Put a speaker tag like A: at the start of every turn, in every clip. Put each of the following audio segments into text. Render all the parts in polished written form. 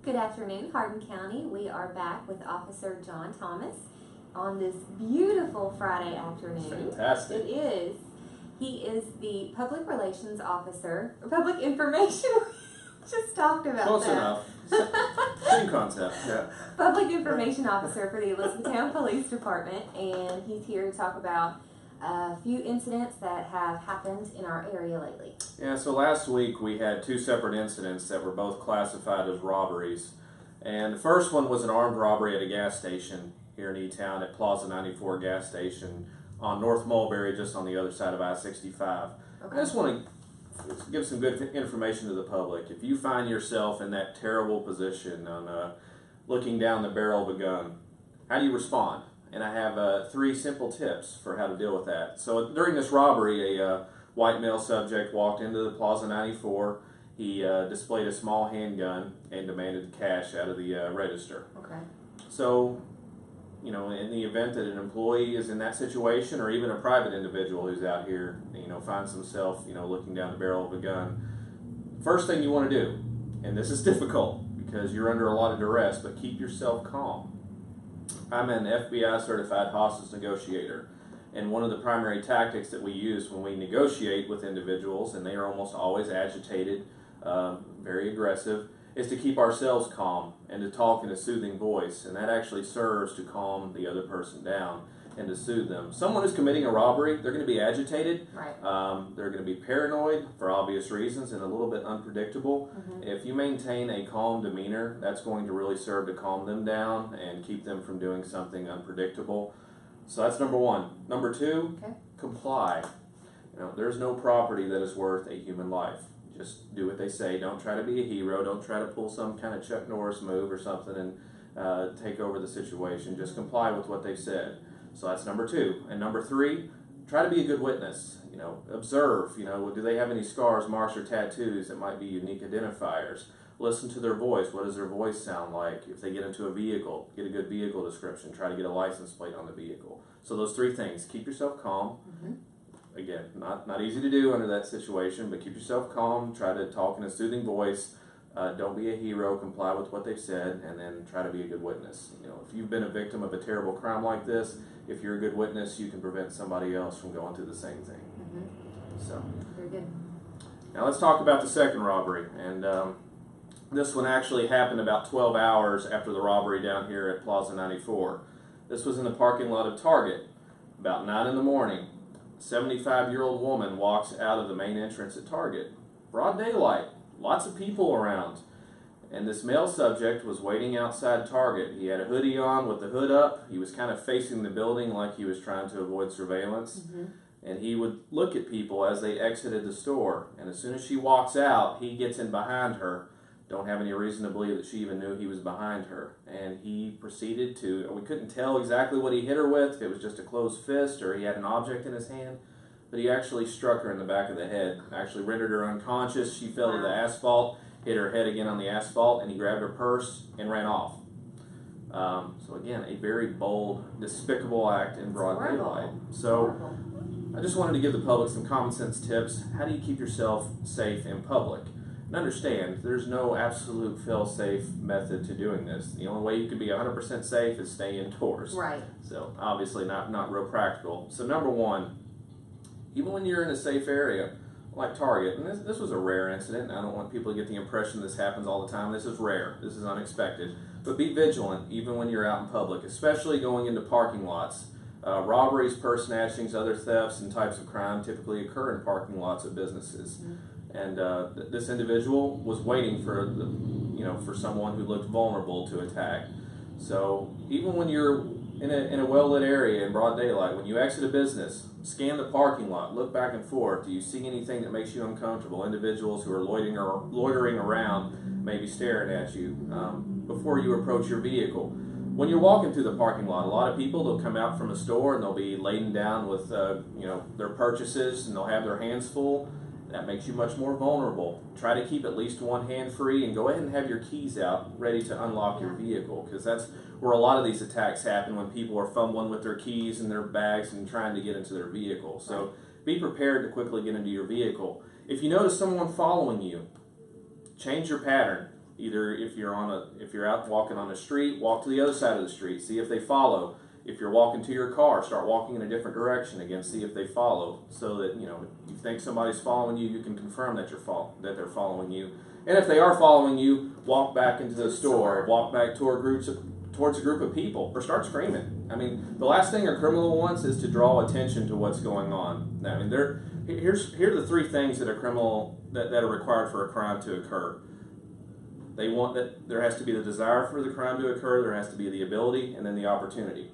A: Good afternoon, Hardin County. We are back with Officer John Thomas on this beautiful Friday afternoon.
B: Fantastic.
A: It is. He is the Public Relations Officer, or Public Information. Just talked about
B: Close
A: that.
B: enough. Same concept. Yeah.
A: Public Information Officer for the Elizabethtown Police Department, and he's here to talk about a few incidents that have happened in our area lately.
B: Yeah, so last week we had two separate incidents that were both classified as robberies. And the first one was an armed robbery at a gas station here in E-Town at Plaza 94 gas station on North Mulberry, just on the other side of I-65.
A: Okay.
B: I just want to give some good information to the public. If you find yourself in that terrible position on looking down the barrel of a gun, how do you respond? And I have 3 simple tips for how to deal with that. So during this robbery, a white male subject walked into the Plaza 94. He displayed a small handgun and demanded cash out of the register.
A: Okay.
B: So, you know, in the event that an employee is in that situation, or even a private individual who's out here, you know, finds himself, you know, looking down the barrel of a gun, first thing you want to do, and this is difficult because you're under a lot of duress, but keep yourself calm. I'm an FBI certified hostage negotiator, and one of the primary tactics that we use when we negotiate with individuals, and they are almost always agitated, very aggressive, is to keep ourselves calm and to talk in a soothing voice, and that actually serves to calm the other person down and to soothe them. Someone who's committing a robbery, they're going to be agitated,
A: Right.
B: They're going to be paranoid for obvious reasons and a little bit unpredictable. If you maintain a calm demeanor, that's going to really serve to calm them down and keep them from doing something unpredictable. So that's number 1. Number 2,
A: Okay.
B: comply. You know, there's no property that is worth a human life. Just do what they say. Don't try to be a hero. Don't try to pull some kind of Chuck Norris move or something and take over the situation. Just comply with what they've said. So that's number 2. And number 3, try to be a good witness. You know, observe. You know, do they have any scars, marks, or tattoos that might be unique identifiers? Listen to their voice. What does their voice sound like? If they get into a vehicle, get a good vehicle description. Try to get a license plate on the vehicle. So those 3 things. Keep yourself calm. Again, not easy to do under that situation, but keep yourself calm. Try to talk in a soothing voice. Don't be a hero. Comply with what they've said, and then try to be a good witness. You know, if you've been a victim of a terrible crime like this, if you're a good witness, you can prevent somebody else from going through the same thing. So,
A: Very good.
B: now let's talk about the second robbery, and this one actually happened about 12 hours after the robbery down here at Plaza 94. This was in the parking lot of Target. About 9 in the morning, a 75-year-old woman walks out of the main entrance at Target. Broad daylight, lots of people around. And this male subject was waiting outside Target. He had a hoodie on with the hood up. He was kind of facing the building like he was trying to avoid surveillance. And he would look at people as they exited the store. And as soon as she walks out, he gets in behind her. Don't have any reason to believe that she even knew he was behind her. And he proceeded to, we couldn't tell exactly what he hit her with, if it was just a closed fist or he had an object in his hand. But he actually struck her in the back of the head, actually rendered her unconscious. She fell to the asphalt, hit her head again on the asphalt, and he grabbed her purse and ran off. So again, a very bold, despicable act in broad daylight. So I just wanted to give the public some common sense tips. How do you keep yourself safe in public? And understand, there's no absolute fail-safe method to doing this. The only way you can be 100% safe is stay indoors.
A: Right.
B: So obviously not real practical. So number 1, even when you're in a safe area, like Target, and this was a rare incident, and I don't want people to get the impression this happens all the time. This is rare. This is unexpected. But be vigilant even when you're out in public, especially going into parking lots. Robberies, purse snatchings, other thefts, and types of crime typically occur in parking lots of businesses. And this individual was waiting for for someone who looked vulnerable to attack. So even when you're in a well-lit area in broad daylight, when you exit a business, scan the parking lot, look back and forth. Do you see anything that makes you uncomfortable? Individuals who are loitering around, maybe staring at you before you approach your vehicle. When you're walking through the parking lot, a lot of people, they'll come out from a store and they'll be laden down with their purchases, and they'll have their hands full. That makes you much more vulnerable. Try to keep at least one hand free, and go ahead and have your keys out ready to unlock your vehicle, because that's where a lot of these attacks happen, when people are fumbling with their keys and their bags and trying to get into their vehicle. So be prepared to quickly get into your vehicle. If you notice someone following you, change your pattern. Either if you're out walking on the street, walk to the other side of the street, see if they follow. If you're walking to your car, start walking in a different direction again, see if they follow, so that, you know, if you think somebody's following you, you can confirm that that they're following you. And if they are following you, walk back into the store, walk back towards a group of people, or start screaming. I mean, the last thing a criminal wants is to draw attention to what's going on. I mean, here are the three things that a criminal that are required for a crime to occur. They want that there has to be the desire for the crime to occur, there has to be the ability, and then the opportunity.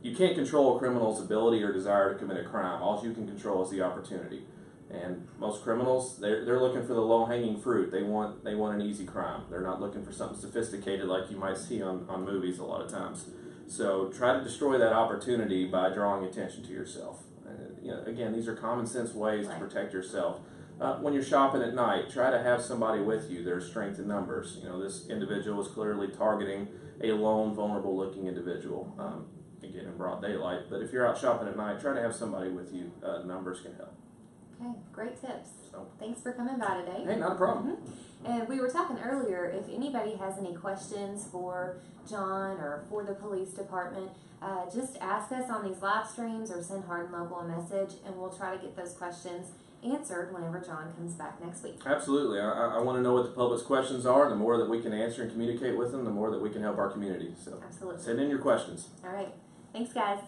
B: You can't control a criminal's ability or desire to commit a crime. All you can control is the opportunity. And most criminals, they're looking for the low-hanging fruit. They want an easy crime. They're not looking for something sophisticated like you might see on movies a lot of times. So try to destroy that opportunity by drawing attention to yourself. You know, again, these are common sense ways to protect yourself. When you're shopping at night, try to have somebody with you. There's strength in numbers. You know, this individual was clearly targeting a lone, vulnerable-looking individual. Again, in broad daylight. But if you're out shopping at night, try to have somebody with you. Numbers can help.
A: Okay, great tips.
B: So,
A: thanks for coming by today.
B: hey, not a problem.
A: And we were talking earlier, if anybody has any questions for John or for the police department, just ask us on these live streams or send Hardin Local a message, and we'll try to get those questions answered whenever John comes back next week.
B: Absolutely. I want to know what the public's questions are. The more that we can answer and communicate with them, the more that we can help our community. So,
A: absolutely.
B: Send in your questions.
A: All right. Thanks, guys.